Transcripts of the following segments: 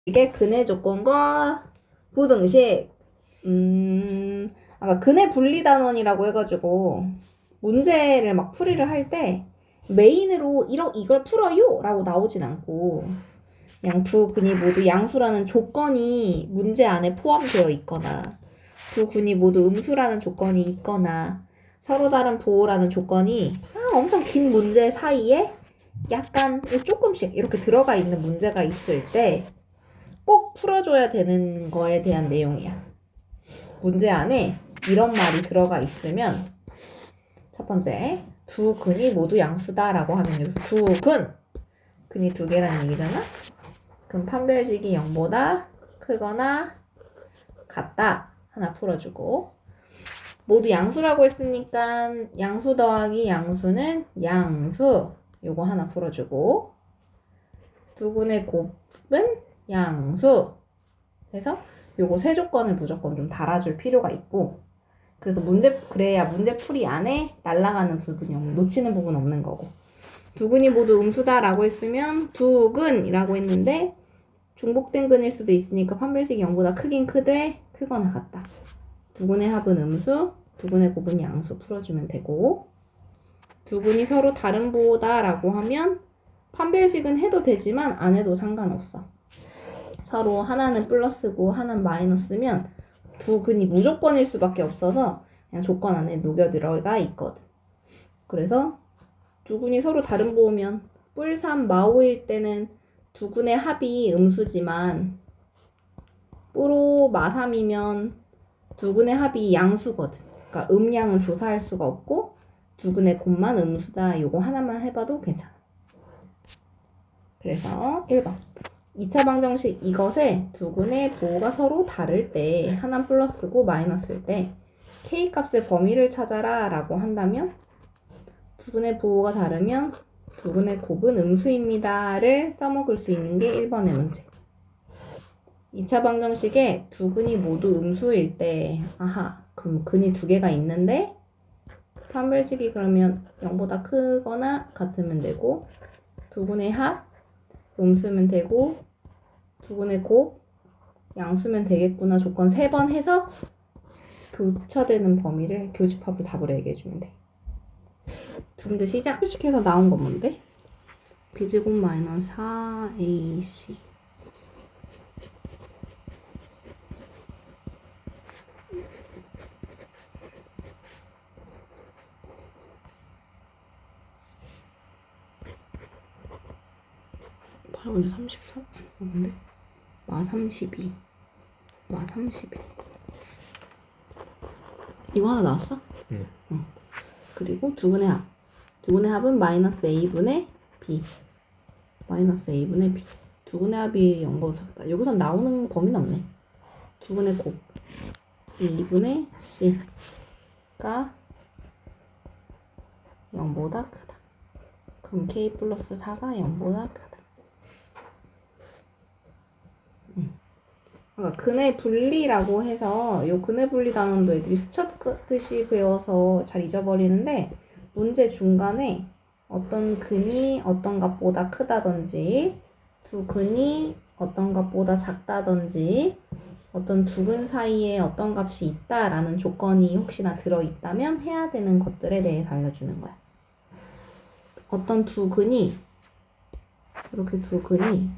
이게 근해 조건과 부등식. 아까 근해 분리단원이라고 해가지고 문제를 막 풀이를 할 때 메인으로 이걸 풀어요 라고 나오진 않고 그냥 두 근이 모두 양수라는 조건이 문제 안에 포함되어 있거나 두 근이 모두 음수라는 조건이 있거나 서로 다른 부호라는 조건이 엄청 긴 문제 사이에 약간 조금씩 이렇게 들어가 있는 문제가 있을 때 꼭 풀어줘야 되는 거에 대한 내용이야. 문제 안에 이런 말이 들어가 있으면 첫 번째, 두 근이 모두 양수다 라고 하면 여기서 두 근이 두 개라는 얘기잖아? 그럼 판별식이 0보다 크거나 같다 하나 풀어주고 모두 양수라고 했으니까 양수 더하기 양수는 양수 요거 하나 풀어주고 두 근의 곱은 양수 해서 요거 세 조건을 무조건 좀 달아줄 필요가 있고 그래서 그래야 문제풀이 안에 날아가는 부분이 놓치는 부분 없는 거고 두 근이 모두 음수다 라고 했으면 두 근이라고 했는데 중복된 근일 수도 있으니까 판별식이 0보다 크긴 크되 크거나 같다. 두 근의 합은 음수, 두 근의 곱은 양수 풀어주면 되고 두 근이 서로 다른 부호다 라고 하면 판별식은 해도 되지만 안 해도 상관없어. 서로 하나는 플러스고 하나는 마이너스면 두 근이 무조건일 수밖에 없어서 그냥 조건 안에 녹여 들어가 있거든. 그래서 두 근이 서로 다른 부호면 뿔3 마오일 때는 두 근의 합이 음수지만 뿔5 마3이면 두 근의 합이 양수거든. 그러니까 음양은 조사할 수가 없고 두 근의 곱만 음수다. 요거 하나만 해봐도 괜찮아. 그래서 1번 2차 방정식 이것에 두 근의 부호가 서로 다를 때 하나는 플러스고 마이너스일 때 K값의 범위를 찾아라 라고 한다면 두 근의 부호가 다르면 두 근의 곱은 음수입니다를 써먹을 수 있는 게 1번의 문제. 2차 방정식에 두 근이 모두 음수일 때 그럼 근이 두 개가 있는데 판별식이 그러면 0보다 크거나 같으면 되고 두 근의 합 음수면 되고 두 근의 곱 양수면 되겠구나 조건 3번 해서 교차되는 범위를 교집합을 답으로 얘기해주면 돼. 두 문제 시작. 표식해서 나온 건 뭔데? b제곱 마이너스 4ac 문제 33? 뭔데? 마 32. 마 31. 이거 하나 나왔어? 응. 그리고 두 근의 합. 두 근의 합은 마이너스 a분의 b. 마이너스 a분의 b. 두 근의 합이 0보다 작다. 여기서 나오는 범위는 없네. 두 근의 곱. 2분의 c가 0보다 크다. 그럼 k 플러스 4가 0보다 크다. 근해 분리라고 해서 요 근해 분리 단원도 애들이 스쳤듯이 배워서 잘 잊어버리는데 문제 중간에 어떤 근이 어떤 값보다 크다든지 두 근이 어떤 값보다 작다든지 어떤 두 근 사이에 어떤 값이 있다라는 조건이 혹시나 들어있다면 해야 되는 것들에 대해서 알려주는 거야. 어떤 두 근이 이렇게 두 근이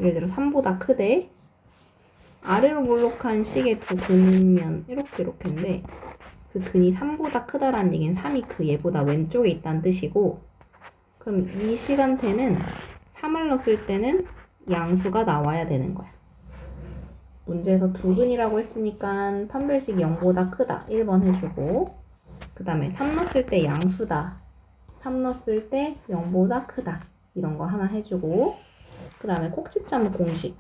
예를 들어 3보다 크대. 아래로 몰록한 식의 두 근이면 이렇게인데 그 근이 3보다 크다라는 얘기는 3이 그 얘보다 왼쪽에 있다는 뜻이고 그럼 이 시간대는 3을 넣었을 때는 양수가 나와야 되는 거야. 문제에서 두 근이라고 했으니까 판별식이 0보다 크다 1번 해주고 그 다음에 3 넣었을 때 양수다 3 넣었을 때 0보다 크다 이런 거 하나 해주고 그 다음에 꼭지점 공식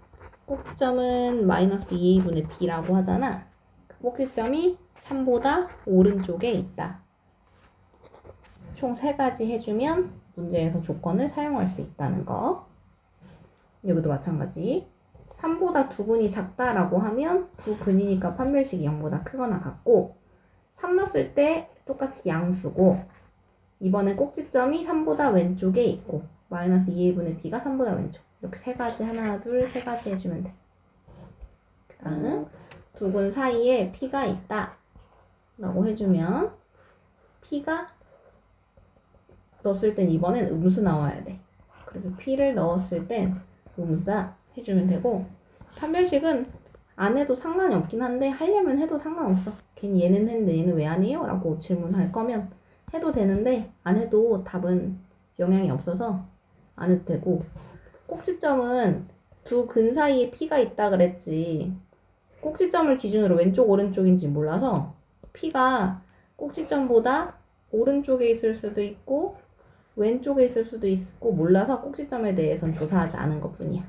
꼭지점은 마이너스 2a분의 b라고 하잖아. 그 꼭지점이 3보다 오른쪽에 있다. 총 3가지 해주면 문제에서 조건을 사용할 수 있다는 거. 여기도 마찬가지. 3보다 두 근이 작다라고 하면 두 근이니까 판별식이 0보다 크거나 같고 3 넣었을 때 똑같이 양수고 이번에 꼭지점이 3보다 왼쪽에 있고 마이너스 2a분의 b가 3보다 왼쪽 이렇게 3가지 하나 둘 3가지 해주면 돼. 다음 두 근 사이에 P가 있다 라고 해주면 P가 넣었을 땐 이번엔 음수 나와야 돼. 그래서 P를 넣었을 땐 음수다 해주면 되고, 판별식은 안 해도 상관이 없긴 한데 하려면 해도 상관없어. 괜히 얘는 했는데 얘는 왜 안 해요? 라고 질문할 거면 해도 되는데 안 해도 답은 영향이 없어서 안 해도 되고, 꼭지점은 두 근 사이에 P가 있다 그랬지. 꼭지점을 기준으로 왼쪽 오른쪽인지 몰라서 P가 꼭지점보다 오른쪽에 있을 수도 있고 왼쪽에 있을 수도 있고 몰라서 꼭지점에 대해서는 조사하지 않은 것 뿐이야.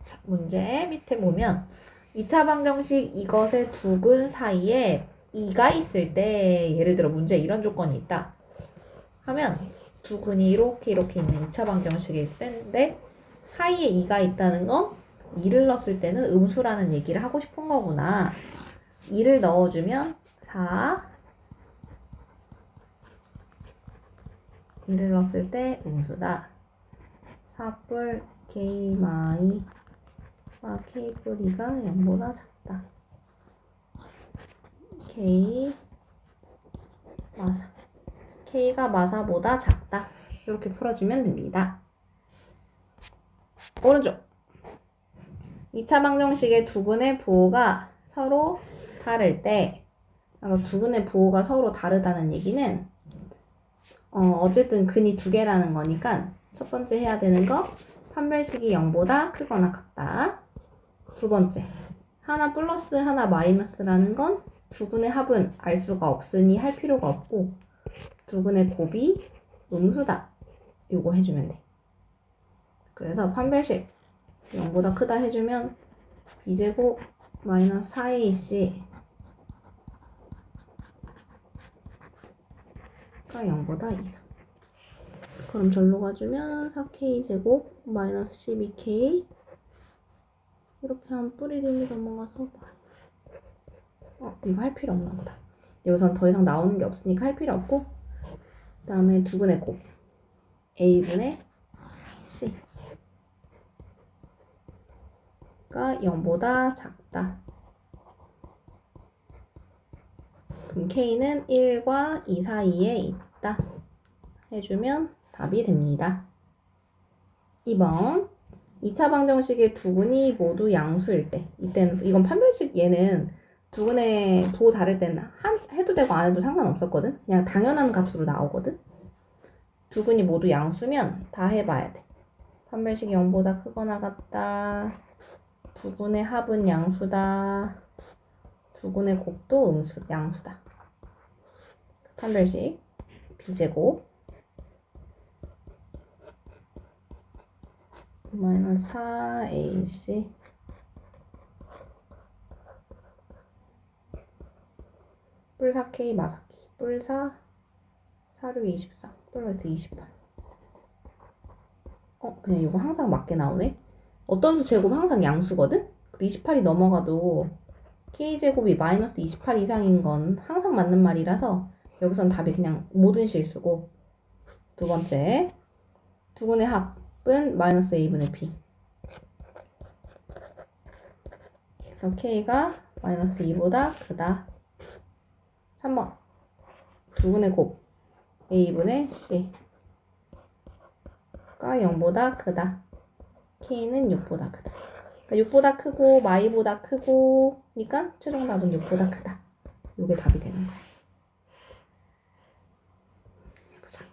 자, 문제 밑에 보면 2차 방정식 이것의 두 근 사이에 2가 있을 때, 예를 들어 문제에 이런 조건이 있다 하면 두 근이 이렇게 있는 2차 방정식일 때인데 사이에 2가 있다는 건 2를 넣었을 때는 음수라는 얘기를 하고 싶은 거구나. 2를 넣어주면 4, 2를 넣었을 때 음수다. 4뿔 K 마이 K 뿔 2가 0보다 작다. K 마사 K가 마사보다 작다. 이렇게 풀어주면 됩니다. 오른쪽 2차 방정식의 두 근의 부호가 서로 다를 때, 두 근의 부호가 서로 다르다는 얘기는 어쨌든 근이 두 개라는 거니까 첫 번째 해야 되는 거 판별식이 0보다 크거나 같다. 두 번째, 하나 플러스 하나 마이너스라는 건 두 근의 합은 알 수가 없으니 할 필요가 없고 두 근의 곱이 음수다. 요거 해주면 돼. 그래서 판별식 0보다 크다 해주면 b제곱 마이너스 4ac 가 0보다 이상. 그럼 절로 가주면 4k제곱 마이너스 12k 이렇게 하면 뿌리 림이 넘어가서 이거 할 필요 없나 보다. 여기선 더 이상 나오는 게 없으니까 할 필요 없고, 그 다음에 두 근의 곱 a분의 c 가 0보다 작다. 그럼 K는 1과 2 사이에 있다. 해주면 답이 됩니다. 2번 2차 방정식의 두 근이 모두 양수일 때, 이때는 이건 판별식, 얘는 두 근의 부호 다를 때는 해도 되고 안 해도 상관없었거든. 그냥 당연한 값으로 나오거든. 두 근이 모두 양수면 다 해봐야 돼. 판별식이 0보다 크거나 같다. 두 근의 합은 양수다. 두 근의 곱도 양수다. 판별식 b제곱 마이너스 4ac 뿔 4k 마사키 뿔 4, 4, 6, 24 플러스 28. 그냥 이거 항상 맞게 나오네. 어떤 수 제곱 항상 양수거든? 28이 넘어가도 k제곱이 마이너스 28 이상인 건 항상 맞는 말이라서 여기선 답이 그냥 모든 실수고, 두 번째 두 근의 합은 마이너스 a분의 b. 그래서 k가 마이너스 2보다 크다. 3번 두 근의 곱 a분의 c가 0보다 크다. k는 6보다 크다. 그러니까 6보다 크고 마이보다 크고 니까 최종 답은 6보다 크다. 이게 답이 되는 거야. 해보자.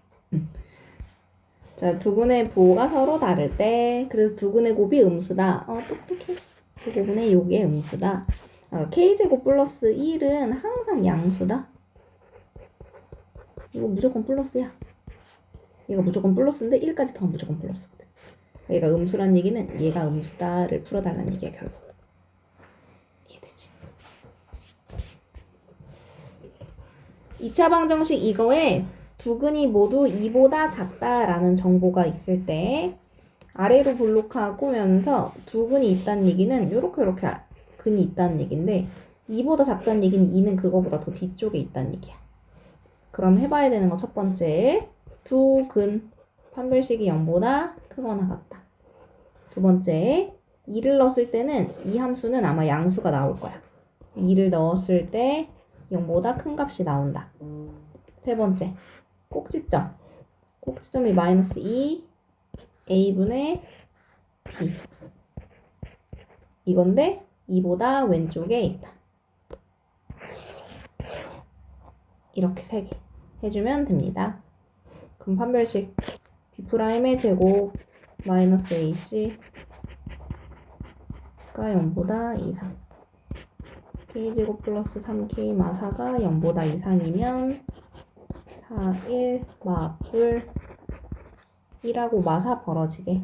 자, 두 근의 부호가 서로 다를 때, 그래서 두 근의 곱이 음수다. 똑똑해. 그 곱은의 요게 음수다. k제곱 플러스 1은 항상 양수다. 이거 무조건 플러스야. 얘가 무조건 플러스인데 1까지 더하면 무조건 플러스거든. 얘가 음수란 얘기는 얘가 음수다를 풀어달라는 얘기야, 결국. 이해되지? 2차 방정식 이거에 두 근이 모두 2보다 작다라는 정보가 있을 때 아래로 볼록하고면서 두 근이 있다는 얘기는 요렇게 근이 있다는 얘기인데 2보다 작다는 얘기는 2는 그거보다 더 뒤쪽에 있다는 얘기야. 그럼 해봐야 되는 거 첫 번째, 두 근 판별식이 0보다 크거나 같다. 두 번째, 2를 넣었을 때는 이 함수는 아마 양수가 나올 거야. 2를 넣었을 때 0보다 큰 값이 나온다. 세 번째, 꼭지점. 꼭지점이 마이너스 2 a분의 b. 이건데 2보다 왼쪽에 있다. 이렇게 3개 해주면 됩니다. 그럼 판별식 b'의 제곱 마이너스 ac가 0보다 이상, k제곱 플러스 3k 마사가 0보다 이상이면 4, 1 마불 1하고 마사 벌어지게.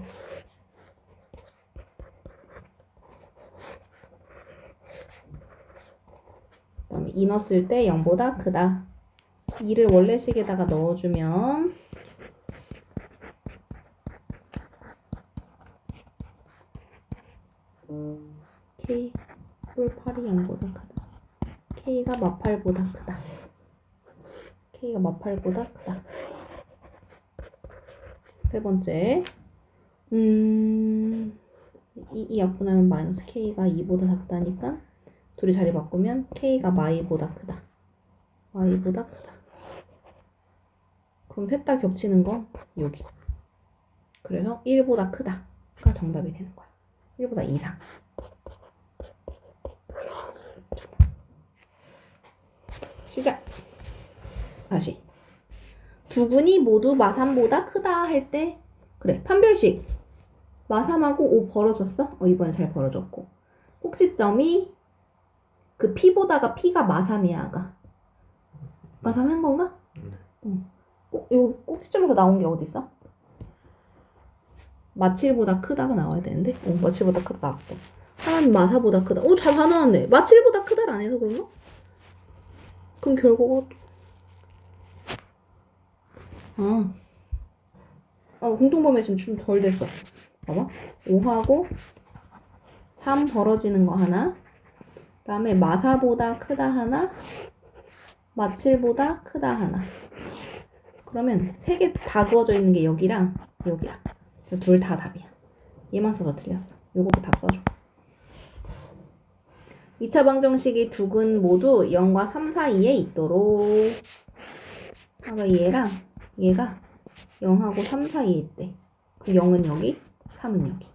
그 다음에 2 넣었을 때 0보다 크다. 2를 원래식에다가 넣어주면 K 뿔8이 0보다 크다. K가 마팔보다 크다. K가 마팔보다 크다. 세 번째, 이 약분하면 마이너스 K가 2보다 작다니까 둘이 자리 바꾸면 K가 마이보다 크다. Y보다 크다. 그럼 셋 다 겹치는 건 여기. 그래서 1보다 크다가 정답이 되는 거야. 1보다 이상. 시작. 다시. 두 근이 모두 마3보다 크다 할 때, 그래, 판별식. 마3하고 5 벌어졌어? 이번에 잘 벌어졌고. 꼭지점이 그 P보다가 P가 마3이야, 아가. 마3 한 건가? 응. 요 꼭지점에서 나온 게 어딨어? 마7보다 크다가 나와야 되는데? 마7보다 크다 나왔고. 하나는 마4보다 크다. 다 나왔네. 마7보다 크다를 안 해서 그런가? 그럼 결국 공통범위 지금 좀 덜 됐어. 봐봐. 5하고 3 벌어지는 거 하나. 그 다음에 마4보다 크다 하나. 마7보다 크다 하나. 그러면 3개 다 그어져 있는 게 여기랑 여기야. 둘 다 답이야. 얘만 써서 틀렸어. 요거도 답 써줘. 2차 방정식이 두 근 모두 0과 3 사이에 있도록. 아까 얘랑 얘가 0하고 3 사이에 있대. 그럼 0은 여기, 3은 여기.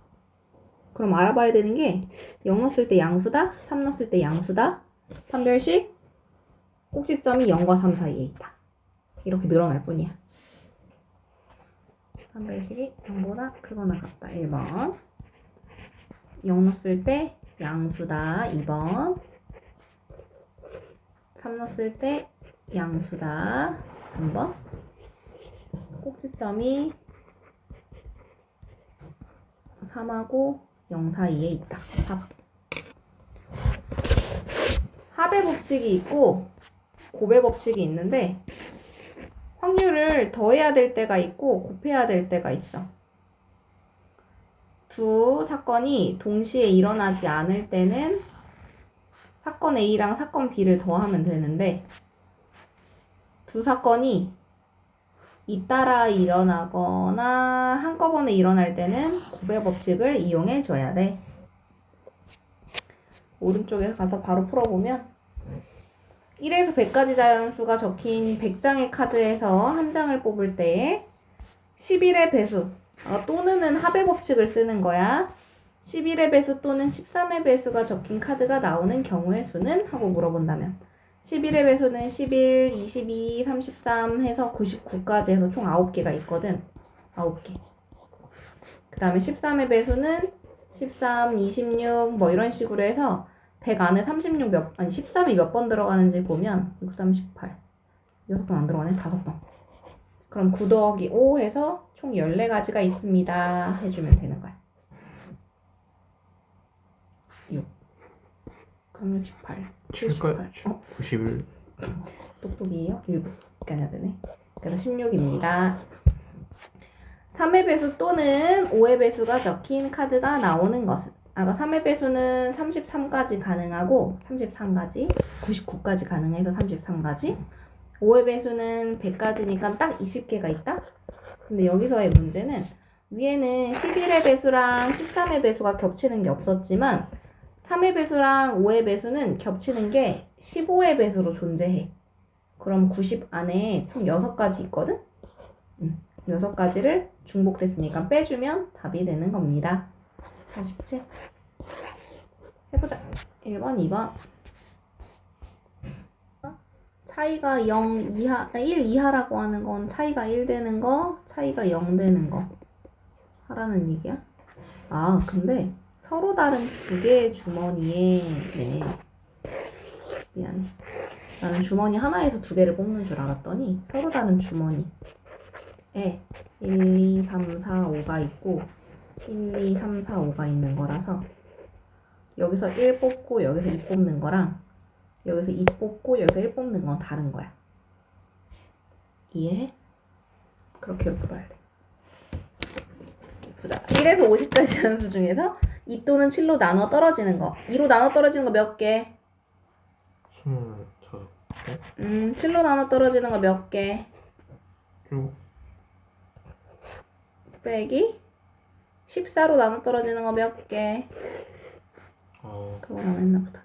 그럼 알아봐야 되는 게 0 넣었을 때 양수다, 3 넣었을 때 양수다. 판별식 꼭지점이 0과 3 사이에 있다. 이렇게 늘어날 뿐이야. 판별식이 0보다 크거나 같다. 1번. 0 넣었을 때 양수다. 2번. 3 넣었을 때 양수다. 3번. 꼭지점이 3하고 0 사이에 있다. 4번. 합의 법칙이 있고 곱의 법칙이 있는데 확률을 더해야 될 때가 있고 곱해야 될 때가 있어. 두 사건이 동시에 일어나지 않을 때는 사건 A랑 사건 B를 더하면 되는데 두 사건이 잇따라 일어나거나 한꺼번에 일어날 때는 곱의 법칙을 이용해 줘야 돼. 오른쪽에 가서 바로 풀어보면 1에서 100까지 자연수가 적힌 100장의 카드에서 한 장을 뽑을 때 11의 배수 또는 합의 법칙을 쓰는 거야. 11의 배수 또는 13의 배수가 적힌 카드가 나오는 경우의 수는? 하고 물어본다면 11의 배수는 11, 22, 33 해서 99까지 해서 총 9개가 있거든. 9개. 그 다음에 13의 배수는 13, 26 뭐 이런 식으로 해서 100 안에 36 13이 몇 번 들어가는지 보면 6, 3, 18 6번 안 들어가네. 5번. 그럼 9 더하기 5 해서 총 14가지가 있습니다. 해주면 되는 거야. 6 그럼 68 78 91 똑똑이에요? 1분 까야 되네. 그래서 16입니다. 3의 배수 또는 5의 배수가 적힌 카드가 나오는 것은 아까 3의 배수는 33까지 가능하고 33까지 99까지 가능해서 33까지 5의 배수는 100까지니까 딱 20개가 있다? 근데 여기서의 문제는 위에는 11의 배수랑 13의 배수가 겹치는 게 없었지만 3의 배수랑 5의 배수는 겹치는 게 15의 배수로 존재해. 그럼 90 안에 총 6가지 있거든? 6가지를 중복됐으니까 빼주면 답이 되는 겁니다. 47. 해보자. 1번, 2번. 차이가 0 이하, 1 이하라고 하는 건 차이가 1 되는 거, 차이가 0 되는 거 하라는 얘기야? 아, 근데 서로 다른 두 개의 주머니에, 네. 미안해. 나는 주머니 하나에서 두 개를 뽑는 줄 알았더니 서로 다른 주머니에 1, 2, 3, 4, 5가 있고 1, 2, 3, 4, 5가 있는 거라서 여기서 1 뽑고 여기서 2 뽑는 거랑 여기서 2 뽑고 여기서 1 뽑는 건 다른 거야. 이해해? 그렇게 풀어야 돼. 보자. 1에서 50까지 함수 중에서 2 또는 7로 나눠 떨어지는 거. 2로 나눠 떨어지는 거 몇 개? 25개? 7로 나눠 떨어지는 거 몇 개? 6. 빼기 14로 나눠 떨어지는 거 몇 개? 그거 안 했나 보다.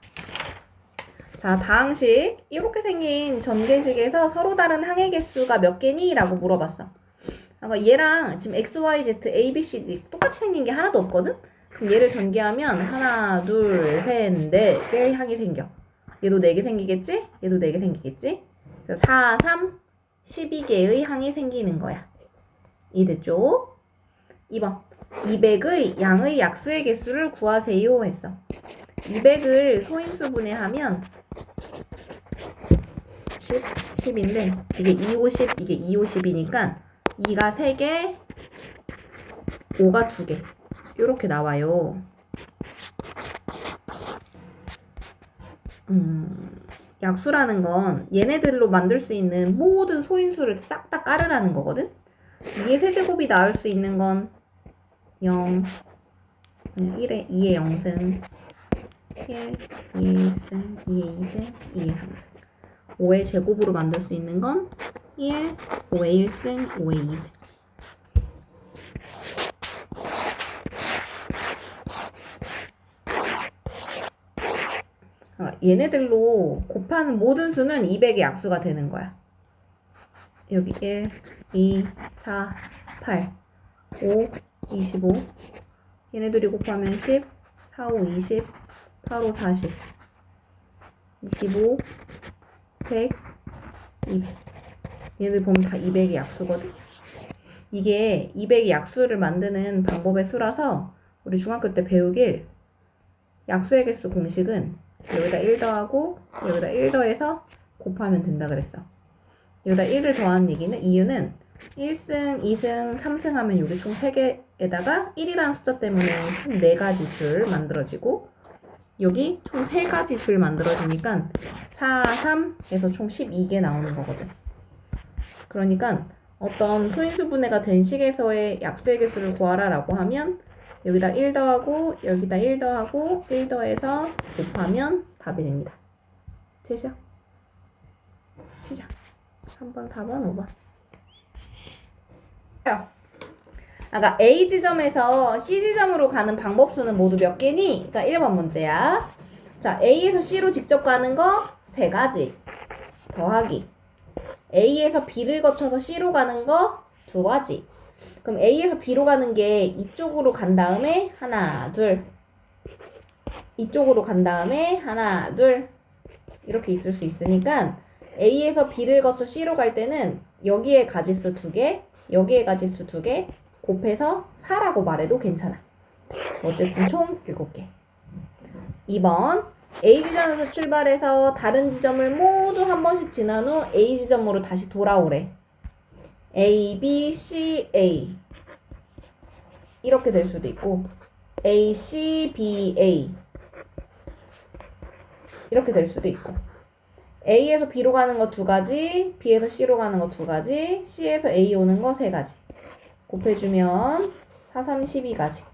자, 다항식. 이렇게 생긴 전개식에서 서로 다른 항의 개수가 몇 개니? 라고 물어봤어. 그러니까 얘랑 지금 x, y, z, a, b, c, d 똑같이 생긴 게 하나도 없거든? 그럼 얘를 전개하면 하나, 둘, 셋, 넷 개 항이 생겨. 얘도 4개 생기겠지? 얘도 4개 생기겠지? 그래서 4, 3, 12개의 항이 생기는 거야. 이해됐죠? 2번. 200의 양의 약수의 개수를 구하세요 했어. 200을 소인수 분해하면 10, 10인데 이게 2, 50, 이게 2, 50이니까 2가 3개, 5가 2개 이렇게 나와요. 약수라는 건 얘네들로 만들 수 있는 모든 소인수를 싹 다 깔으라는 거거든? 2의 세제곱이 나올 수 있는 건 0, 1에 2의 0승, 1, 2의 1승, 2의 2승, 2의 3승. 5의 제곱으로 만들 수 있는 건 1, 5의 1승, 5의 2승. 얘네들로 곱하는 모든 수는 200의 약수가 되는 거야. 여기 1, 2, 4, 8, 5, 25. 얘네들이 곱하면 10, 4, 5, 20, 8, 5, 40, 25, 100, 200. 얘네들 보면 다 200의 약수거든. 이게 200의 약수를 만드는 방법의 수라서 우리 중학교 때 배우길 약수의 개수 공식은 여기다 1 더하고 여기다 1 더해서 곱하면 된다 그랬어. 여기다 1을 더하는 얘기는 이유는 1승, 2승, 3승 하면 여기 총 3개에다가 1이라는 숫자 때문에 총 4가지 줄 만들어지고 여기 총 3가지 줄 만들어지니까 4, 3에서 총 12개 나오는 거거든. 그러니까 어떤 소인수 분해가 된 식에서의 약수의 개수를 구하라 라고 하면 여기다 1 더하고 여기다 1 더하고 1 더해서 곱하면 답이 됩니다. 되죠? 시작. 3번, 4번, 5번. 아까 A 지점에서 C 지점으로 가는 방법수는 모두 몇 개니? 그러니까 1번 문제야. 자, A에서 C로 직접 가는 거 3가지. 더하기. A에서 B를 거쳐서 C로 가는 거 2가지. 그럼 A에서 B로 가는 게 이쪽으로 간 다음에 하나, 둘. 이쪽으로 간 다음에 하나, 둘. 이렇게 있을 수 있으니까 A에서 B를 거쳐 C로 갈 때는 여기에 가지수 2개, 여기에 가지수 2개 곱해서 4라고 말해도 괜찮아. 어쨌든 총 7개. 2번. A 지점에서 출발해서 다른 지점을 모두 한 번씩 지난 후 A 지점으로 다시 돌아오래. A, B, C, A 이렇게 될 수도 있고 A, C, B, A 이렇게 될 수도 있고 A에서 B로 가는 거 2가지, B에서 C로 가는 거 2가지, C에서 A 오는 거 3가지 곱해주면 4, 3, 12가지.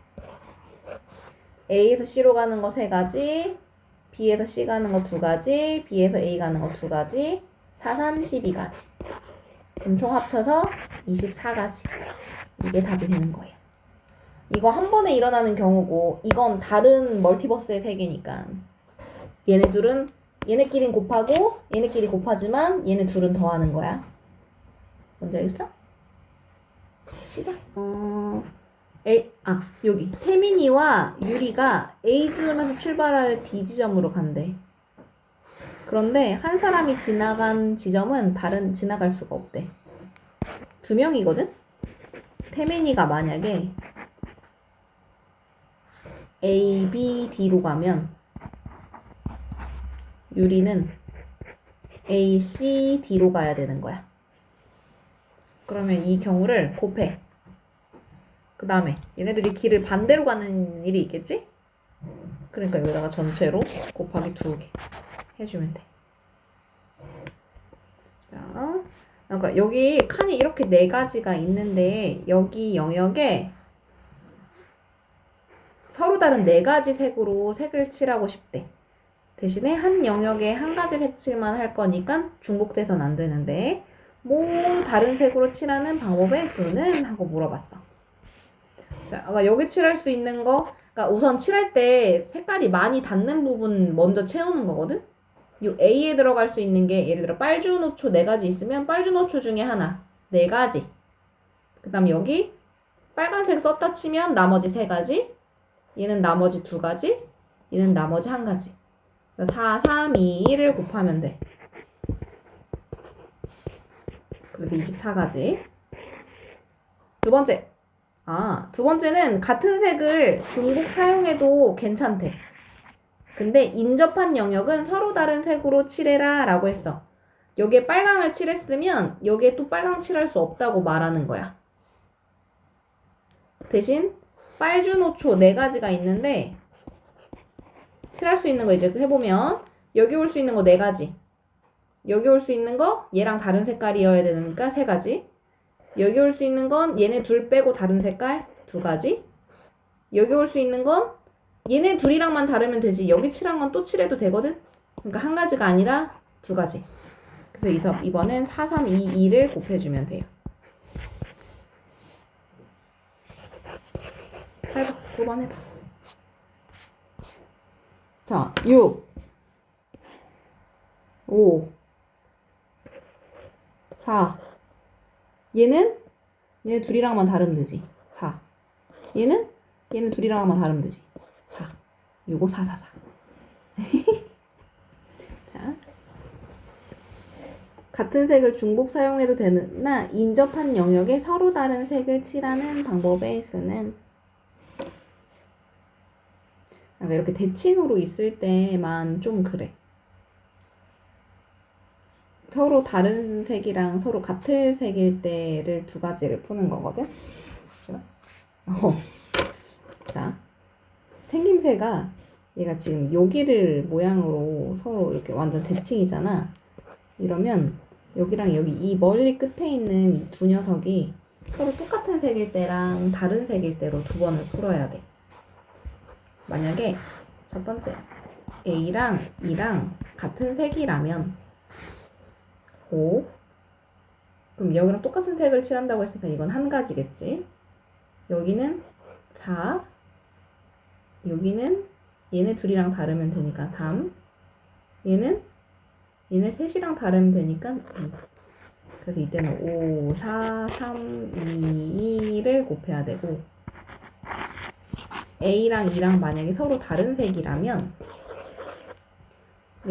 A에서 C로 가는 거 3가지, B에서 C 가는 거 2가지, B에서 A 가는 거 2가지, 4, 3, 12가지. 그럼 총 합쳐서 24가지. 이게 답이 되는 거예요. 이거 한 번에 일어나는 경우고 이건 다른 멀티버스의 세계니까 얘네 둘은 얘네끼린 곱하고 얘네끼리 곱하지만 얘네 둘은 더하는 거야. 뭔지 알겠어? 시작. 여기 태민이와 유리가 A 지점에서 출발하여 D 지점으로 간대. 그런데 한 사람이 지나간 지점은 지나갈 수가 없대. 두 명이거든? 태민이가 만약에 A, B, D로 가면 유리는 A, C, D로 가야 되는 거야. 그러면 이 경우를 곱해. 그 다음에 얘네들이 길을 반대로 가는 일이 있겠지? 그러니까 여기다가 전체로 곱하기 2개 해주면 돼. 자, 그러니까 여기 칸이 이렇게 4가지가 있는데 여기 영역에 서로 다른 4가지 색으로 색을 칠하고 싶대. 대신에 한 영역에 한 가지 색칠만 할 거니까 중복돼서는 안 되는데 뭐 다른 색으로 칠하는 방법의 수는? 하고 물어봤어. 자, 여기 칠할 수 있는 거, 그러니까 우선 칠할 때 색깔이 많이 닿는 부분 먼저 채우는 거거든? 요 A에 들어갈 수 있는 게 예를 들어 빨주노초 4가지 있으면 빨주노초 중에 하나, 4가지. 그 다음 여기 빨간색 썼다 치면 나머지 3가지, 얘는 나머지 2가지, 얘는 나머지 1가지. 4, 3, 2, 1을 곱하면 돼. 그래서 24가지. 두 번째는 같은 색을 중복 사용해도 괜찮대. 근데 인접한 영역은 서로 다른 색으로 칠해라 라고 했어. 여기에 빨강을 칠했으면 여기에 또 빨강 칠할 수 없다고 말하는 거야. 대신 빨주노초 4가지가 있는데 칠할 수 있는 거 이제 해보면 여기 올 수 있는 거 4가지, 여기 올 수 있는 거 얘랑 다른 색깔이어야 되니까 3가지, 여기 올 수 있는 건 얘네 둘 빼고 다른 색깔 2가지, 여기 올 수 있는 건 얘네 둘이랑만 다르면 되지 여기 칠한 건 또 칠해도 되거든? 그러니까 1가지가 아니라 2가지. 그래서 이번엔 4, 3, 2, 2를 곱해주면 돼요. 해봐. 9번 해봐. 자, 6, 5, 4. 얘네 둘이랑만 다르면 되지. 4. 얘는 둘이랑만 다르면 되지. 4. 6, 5, 4, 4, 4. 자. 같은 색을 중복 사용해도 되나 인접한 영역에 서로 다른 색을 칠하는 방법의 수는? 이렇게 대칭으로 있을 때만 좀 그래. 서로 다른 색이랑 서로 같은 색일 때를 2가지를 푸는 거거든. 자, 생김새가 얘가 지금 여기를 모양으로 서로 이렇게 완전 대칭이잖아. 이러면 여기랑 여기 이 멀리 끝에 있는 이 두 녀석이 서로 똑같은 색일 때랑 다른 색일 때로 2번을 풀어야 돼. 만약에 첫 번째 A랑 E랑 같은 색이라면 5. 그럼 여기랑 똑같은 색을 칠한다고 했으니까 이건 1가지겠지. 여기는 4. 여기는 얘네 둘이랑 다르면 되니까 3. 얘네 셋이랑 다르면 되니까 2. 그래서 이때는 5, 4, 3, 2, 2를 곱해야 되고 A랑 E랑 만약에 서로 다른 색이라면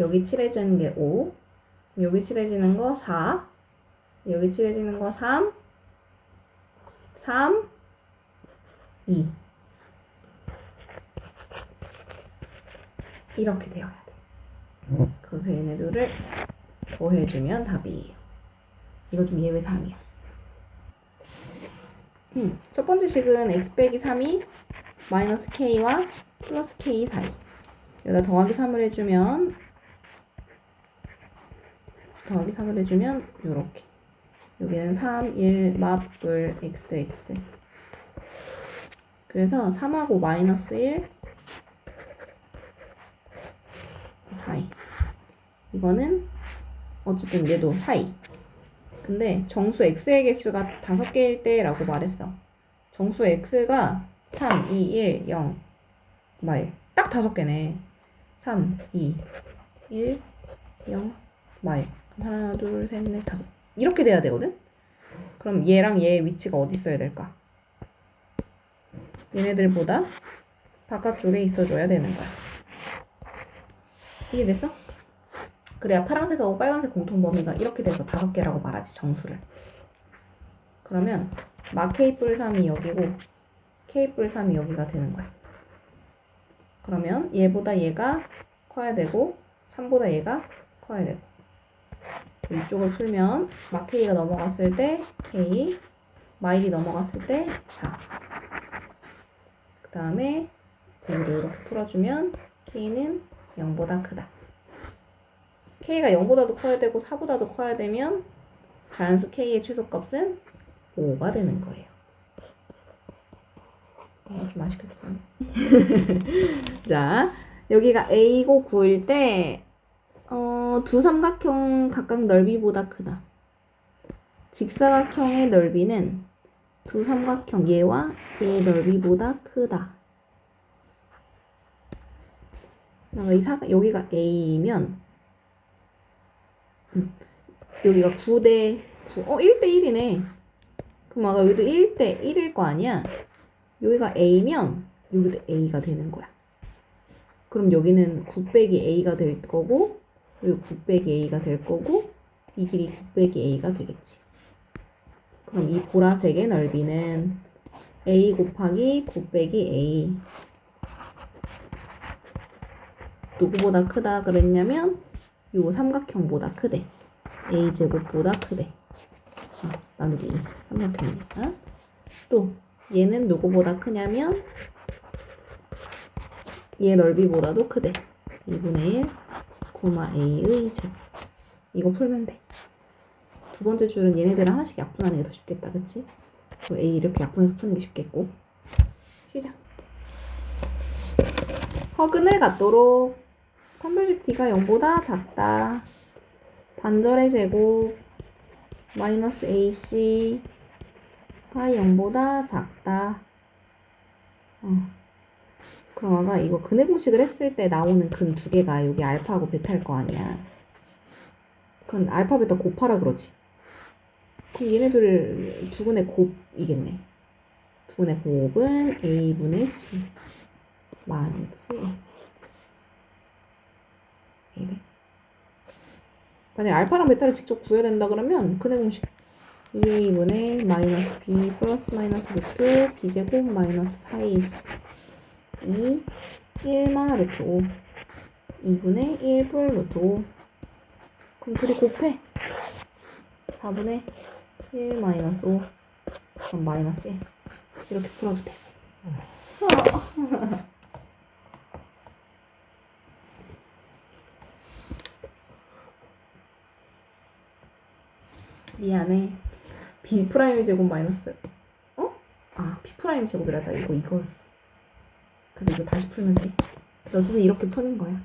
여기 칠해주는 게 5, 여기 칠해지는 거 4, 여기 칠해지는 거 3, 3, 2. 이렇게 되어야 돼. 그래서 얘네들을 더해주면 답이에요. 이거 좀 예외사항이야. 첫 번째 식은 x 빼기 3이 마이너스 k와 플러스 k 사이. 여기다 더하기 3을 해주면 요렇게. 여기는 3, 1, 맞불, xx. 그래서 3하고 마이너스 1 사이. 이거는 어쨌든 얘도 사이. 근데 정수 x의 개수가 5개일 때라고 말했어. 정수 x가 3, 2, 1, 0, 마일. 딱 5개네. 3, 2, 1, 0, 마일. 하나, 둘, 셋, 넷, 다섯. 이렇게 돼야 되거든? 그럼 얘랑 얘의 위치가 어디 있어야 될까? 얘네들보다 바깥쪽에 있어줘야 되는 거야. 이해됐어? 그래야 파란색하고 빨간색 공통 범위가 이렇게 돼서 5개라고 말하지, 정수를. 그러면 마 K뿔3이 여기고 K뿔3이 여기가 되는 거야. 그러면 얘보다 얘가 커야 되고 3보다 얘가 커야 되고 이쪽을 풀면 마 K가 넘어갔을 때 K, 마일이 넘어갔을 때 4. 그 다음에 여기를 이렇게 풀어주면 K는 0보다 크다. K가 0보다도 커야 되고 4보다도 커야 되면 자연수 K의 최소값은 5가 되는 거예요. 좀 아쉽게 됐네. 자, 여기가 A고 9일 때 두 삼각형 각각 넓이보다 크다. 직사각형의 넓이는 두 삼각형 얘와 얘의 넓이보다 크다. 여기가 A이면 여기가 9대 9, 1대 1이네. 그럼 아까 여기도 1대 1일 거 아니야? 여기가 A면 여기도 A가 되는 거야. 그럼 여기는 9 빼기 A가 될 거고 여기 9 빼기 A가 될 거고 이 길이 9 빼기 A가 되겠지. 그럼 이 보라색의 넓이는 A 곱하기 9 빼기 A. 누구보다 크다 그랬냐면 요 삼각형보다 크대. A제곱보다 크대. 나누기 2. 삼각형이니까. 또 얘는 누구보다 크냐면 얘 넓이보다도 크대. 2분의 1 9마 A의 제곱. 이거 풀면 돼. 두 번째 줄은 얘네들 하나씩 약분하는 게 더 쉽겠다. 그치? A 이렇게 약분해서 푸는 게 쉽겠고. 시작. 허근을 갖도록 판별식 D가 0보다 작다. 반절의 제곱 마이너스 AC 가 0보다 작다. 그럼 아까 이거 근의 공식을 했을 때 나오는 근 두 개가 여기 알파하고 베타일 거 아니야. 그건 알파 베타 곱하라 그러지. 그럼 얘네들 두 근의 곱이겠네. 두 근의 곱은 A분의 C 마이너스 A. 만약에 알파랑 베타를 직접 구해야 된다 그러면 근의 공식 2A분의 마이너스 B 플러스 마이너스 루트 B제곱 마이너스 4AC 2 1마 루트 5 2분의 1불 루트 5. 그럼 둘이 곱해. 4분의 1 마이너스 5. 그럼 마이너스 1. 이렇게 풀어도 돼. 미안해. B 프라임 제곱 마이너스 B 프라임 제곱이라다. 이거였어. 그래서 이거 다시 풀면 돼. 어쨌든 이렇게 푸는 거야.